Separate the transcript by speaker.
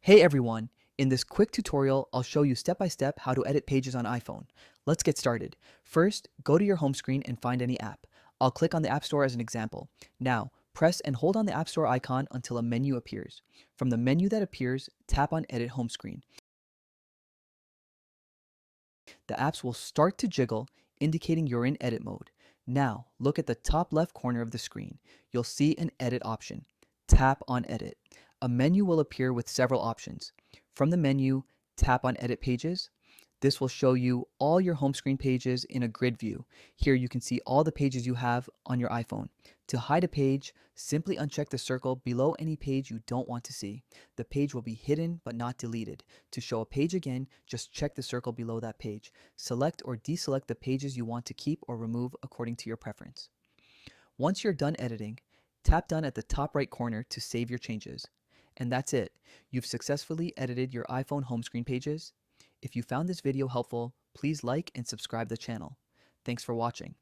Speaker 1: Hey everyone! In this quick tutorial, I'll show you step by step how to edit pages on iPhone. Let's get started. First, go to your home screen and find any app. I'll click on the App Store as an example. Now, press and hold on the App Store icon until a menu appears. From the menu that appears, tap on Edit Home Screen. The apps will start to jiggle, indicating you're in edit mode. Now, look at the top left corner of the screen. You'll see an edit option. Tap on Edit. A menu will appear with several options. From the menu, tap on Edit Pages. This will show you all your home screen pages in a grid view. Here you can see all the pages you have on your iPhone. To hide a page, simply uncheck the circle below any page you don't want to see. The page will be hidden but not deleted. To show a page again, just check the circle below that page. Select or deselect the pages you want to keep or remove according to your preference. Once you're done editing, tap Done at the top right corner to save your changes. And that's it. You've successfully edited your iPhone home screen pages. If you found this video helpful, please like and subscribe the channel. Thanks for watching.